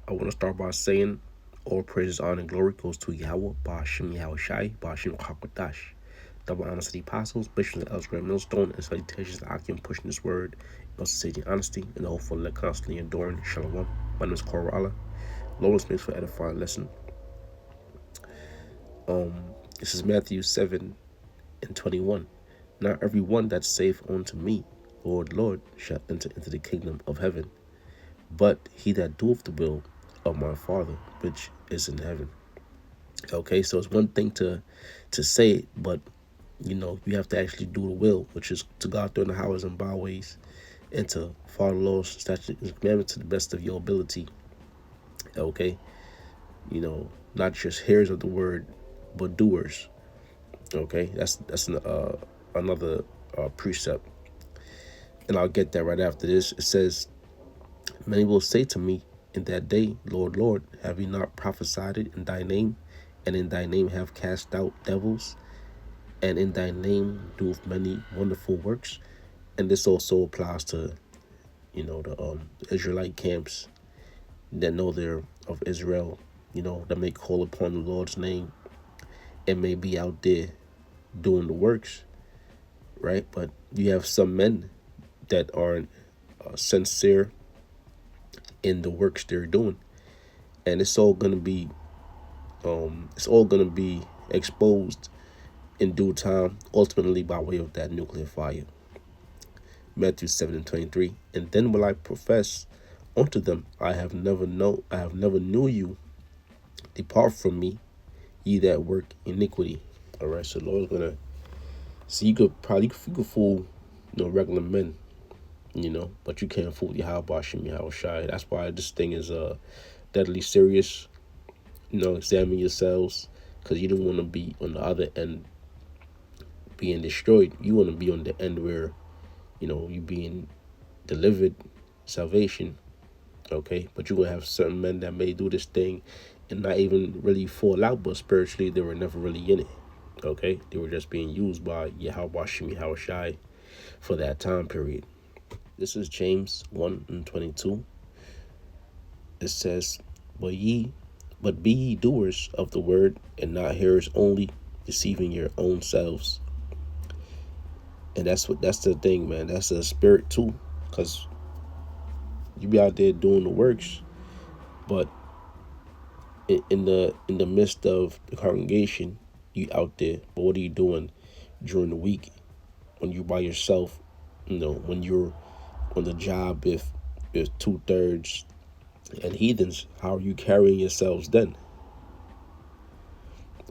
I want to start by saying all praises, honor, and glory goes to Yahweh, Ba'ashem Yahweh Shai, Ba'ashem Hakwadash. Double honors to the apostles, bishops, and elders, Grand Millstone, and salutations to Akim pushing this word, also saging honesty, and the hopeful let constantly enduring. Shalom. My name is Korah Allah. Lord makes for edifying lesson. This is Matthew 7:21. Not every one that saith unto me, Lord, Lord, shall enter into the kingdom of heaven, but he that doeth the will of my Father which is in heaven. Okay, so it's one thing to say it, but you have to actually do the will, which is to go out there in the highways and byways and to follow the laws, statutes, and commandments to the best of your ability. Okay, not just hearers of the word, but doers. Okay, that's another precept, and I'll get that right after this. It says, "Many will say to me in that day, Lord, Lord, have we not prophesied in thy name, and in thy name have cast out devils, and in thy name doeth many wonderful works?" And this also applies to, the Israelite camps that know they're of Israel, that may call upon the Lord's name and may be out there doing the works, right? But you have some men that aren't sincere in the works they're doing, and it's all gonna be exposed in due time, ultimately by way of that nuclear fire. Matthew 7:23. And then will I profess unto them, I have never knew you. Depart from me, ye that work iniquity. All right, so the Lord's gonna see. You could fool, regular men, but you can't fool Yahweh Shem Yahweh Shai. That's why this thing is deadly serious. Examine yourselves, because you don't want to be on the other end being destroyed. You want to be on the end where, you being delivered salvation. Okay, but you're gonna have certain men that may do this thing and not even really fall out, but spiritually they were never really in it. Okay, they were just being used by Yahweh Shem Yahweh Shai for that time period. This is James 1:22. It says, but be ye doers of the word, and not hearers only, deceiving your own selves. And that's the thing, man. That's a spirit too, because you be out there doing the works, but in the midst of the congregation, you out there. But what are you doing during the week when you by yourself? When you're on the job, if 2/3 and heathens, how are you carrying yourselves then?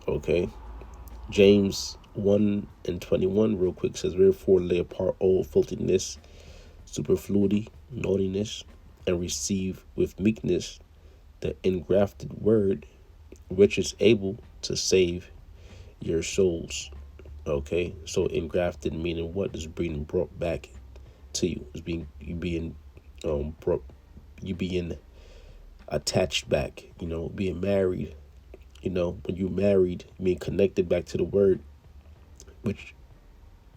Okay, James 1:21 real quick says, "Wherefore lay apart all filthiness, superfluity, naughtiness, and receive with meekness the engrafted word, which is able to save your souls." Okay, so engrafted meaning what is being brought back to you, is being attached back, being married, when you're married, being connected back to the word, which,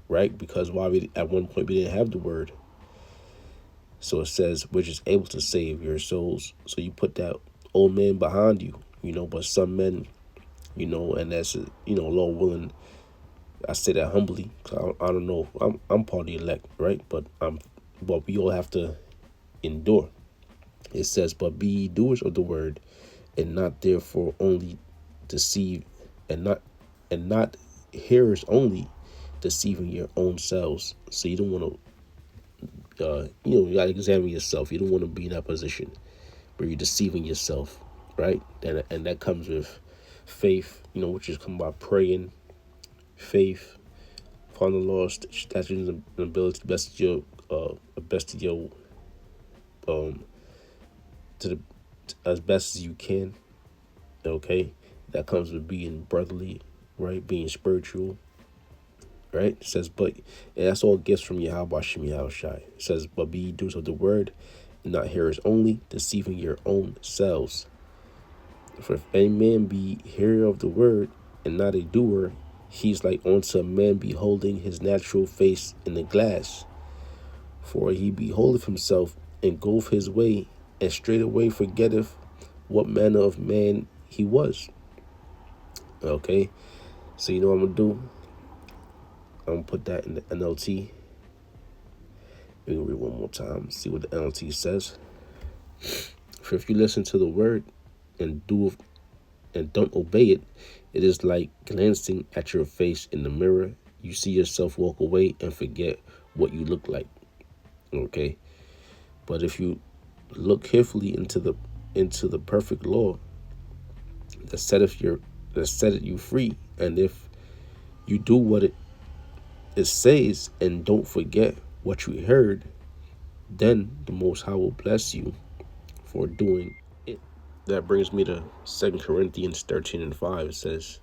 right, because at one point we didn't have the word. So it says, which is able to save your souls. So you put that old man behind you, but some men, and that's, Lord willing, I say that humbly, because I don't know, I'm part of the elect, right? But we all have to endure. It says, but be ye doers of the word, and not therefore only deceive, and not hearers only, deceiving your own selves. So you don't want to, you got to examine yourself. You don't want to be in that position where you're deceiving yourself, right? And that comes with faith, which is come by praying, faith, upon the Lord's statutes and ability, the best of your, as best as you can. Okay, that comes with being brotherly, right? Being spiritual, right? It says, but that's all gifts from Yahweh Shem Yahweh Shai. It says, but be ye doers of the word, and not hearers only, deceiving your own selves. For if any man be hearer of the word, and not a doer, he's like unto a man beholding his natural face in the glass. For he beholdeth himself, and goeth his way, and straightway forgetteth what manner of man he was. Okay, so you know what I'm gonna do? I'm gonna put that in the NLT. We can read one more time, see what the NLT says. For if you listen to the word and don't obey it, it is like glancing at your face in the mirror. You see yourself walk away and forget what you look like. Okay, but if you look carefully into the perfect law that set you free, and if you do what it says and don't forget what you heard, then the Most High will bless you for doing it. That brings me to 2 Corinthians 13:5. It says,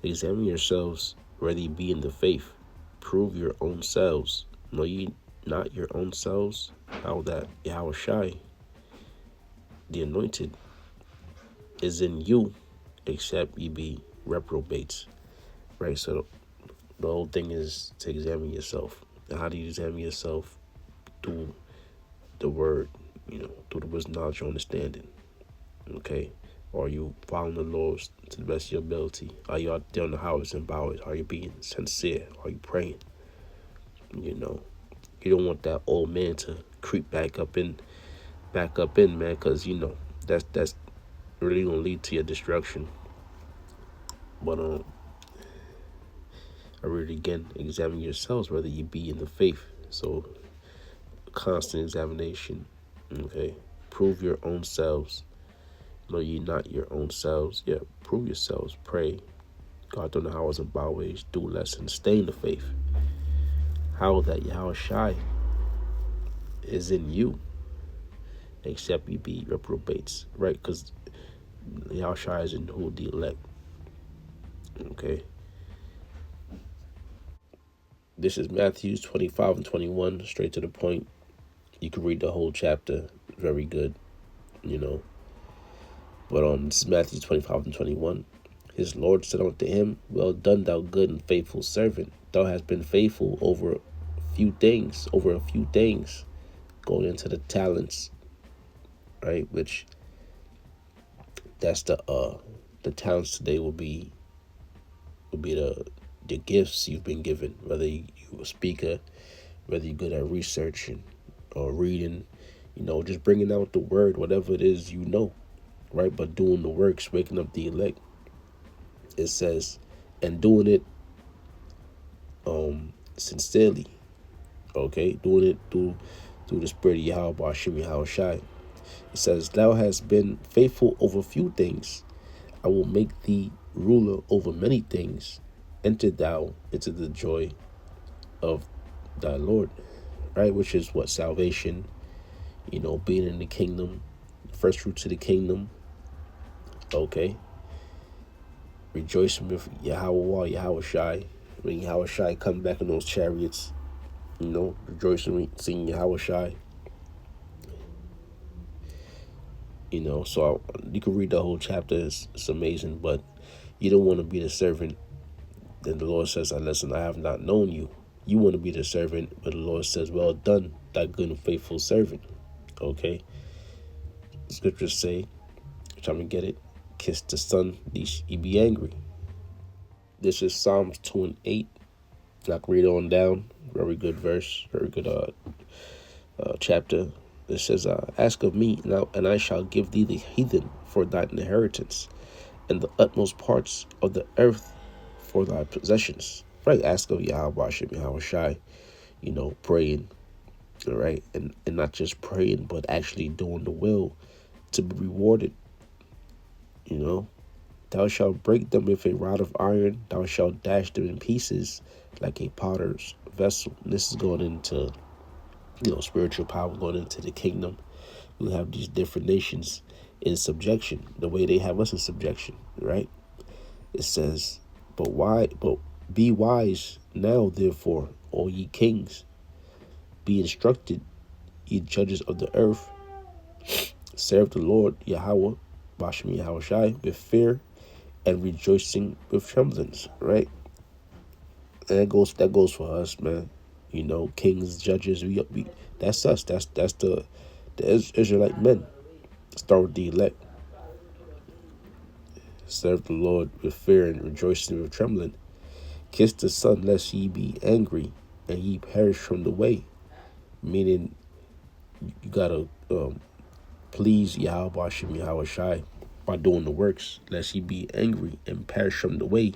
examine yourselves whether ye be in the faith. Prove your own selves. Know ye not your own selves, how that Yahushai, the anointed, is in you, except ye be reprobates. Right? So the whole thing is to examine yourself. And how do you examine yourself? Through the word, through the wisdom, knowledge, and understanding. Okay? Are you following the laws to the best of your ability? Are you out there on the highways and byways? Are you being sincere? Are you praying? You don't want that old man to creep back up in, man, because that's really gonna lead to your destruction. But I read it again. Examine yourselves whether you be in the faith. So constant examination. Okay, prove your own selves. Know ye not your own selves? Yeah, prove yourselves. Pray. God don't know how and byways. Do lessons. Stay in the faith. How that Yahushai is in you, except you be reprobates. Right? Because Yahushai is in who? The elect. Okay. This is Matthew 25:21. Straight to the point. You can read the whole chapter. Very good. But this is Matthew 25:21. His Lord said unto him, well done, thou good and faithful servant. Thou hast been faithful over a few things. Going into the talents, right? Which that's the talents today will be the gifts you've been given. Whether you a speaker, whether you're good at researching or reading, just bringing out the word, whatever it is, right? But doing the works, waking up the elect. It says, and doing it sincerely. Okay, doing it through the spirit of Yahweh Bashim Yahushai. It says, thou hast been faithful over few things, I will make thee ruler over many things. Enter thou into the joy of thy Lord. Right, which is what? Salvation, being in the kingdom, first fruits of the kingdom. Okay, rejoicing with Yahushai. When Yahushai come back in those chariots, rejoicing, seeing Yahushai. So you can read the whole chapter. It's amazing, but you don't want to be the servant. Then the Lord says, listen, I have not known you. You want to be the servant, but the Lord says, well done, thy good and faithful servant. Okay. The scriptures say, which I'm going to get it, kiss the son, lest he be angry. This is Psalms 2:8. I can read on down. Very good verse. Very good chapter. It says, ask of me now, and I shall give thee the heathen for thine inheritance, and the utmost parts of the earth for thy possessions. Right? Ask of Yahweh Shem Yahushai, praying. All right. And not just praying, but actually doing the will to be rewarded. Thou shalt break them with a rod of iron. Thou shalt dash them in pieces like a potter's vessel. And this is going into, spiritual power, going into the kingdom. We'll have these different nations in subjection, the way they have us in subjection, right? It says, but be wise now, therefore, all ye kings. Be instructed, ye judges of the earth. Serve the Lord Yahweh, Bashmi Yahushai, with fear and rejoicing with tremblings, right? And that goes for us, man. Kings, judges, we that's us. That's the Israelite men. Start with the elect. Serve the Lord with fear and rejoicing with trembling. Kiss the Son, lest ye be angry, and ye perish from the way. Meaning, you gotta please Yahweh Hashem Yahweh Shai by doing the works, lest ye be angry and perish from the way,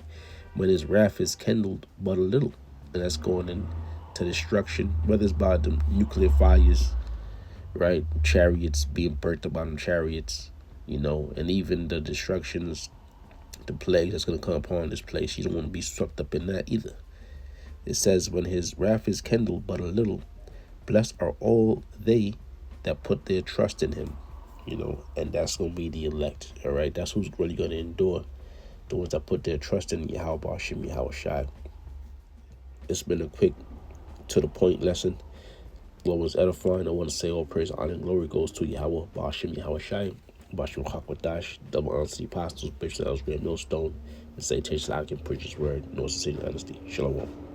when his wrath is kindled but a little. And that's going into destruction, whether it's by the nuclear fires, right? Chariots being burnt up on chariots, and even the destructions, the plague that's going to come upon this place. You don't want to be swept up in that either. It says, when his wrath is kindled but a little, blessed are all they that put their trust in him. And that's going to be the elect, all right? That's who's really going to endure, the ones that put their trust in Yahweh Hashem Yahweh Shai. It's been a quick, to the point lesson. Lord was edifying. I want to say all praise, honor, and glory goes to Yahweh Hashem Yahweh Shai, Bashim Hakwadash, double honor to the apostles, Bishop Elsgrave, Millstone, and say, Taste like and preach his word, North City Dynasty. Shalom.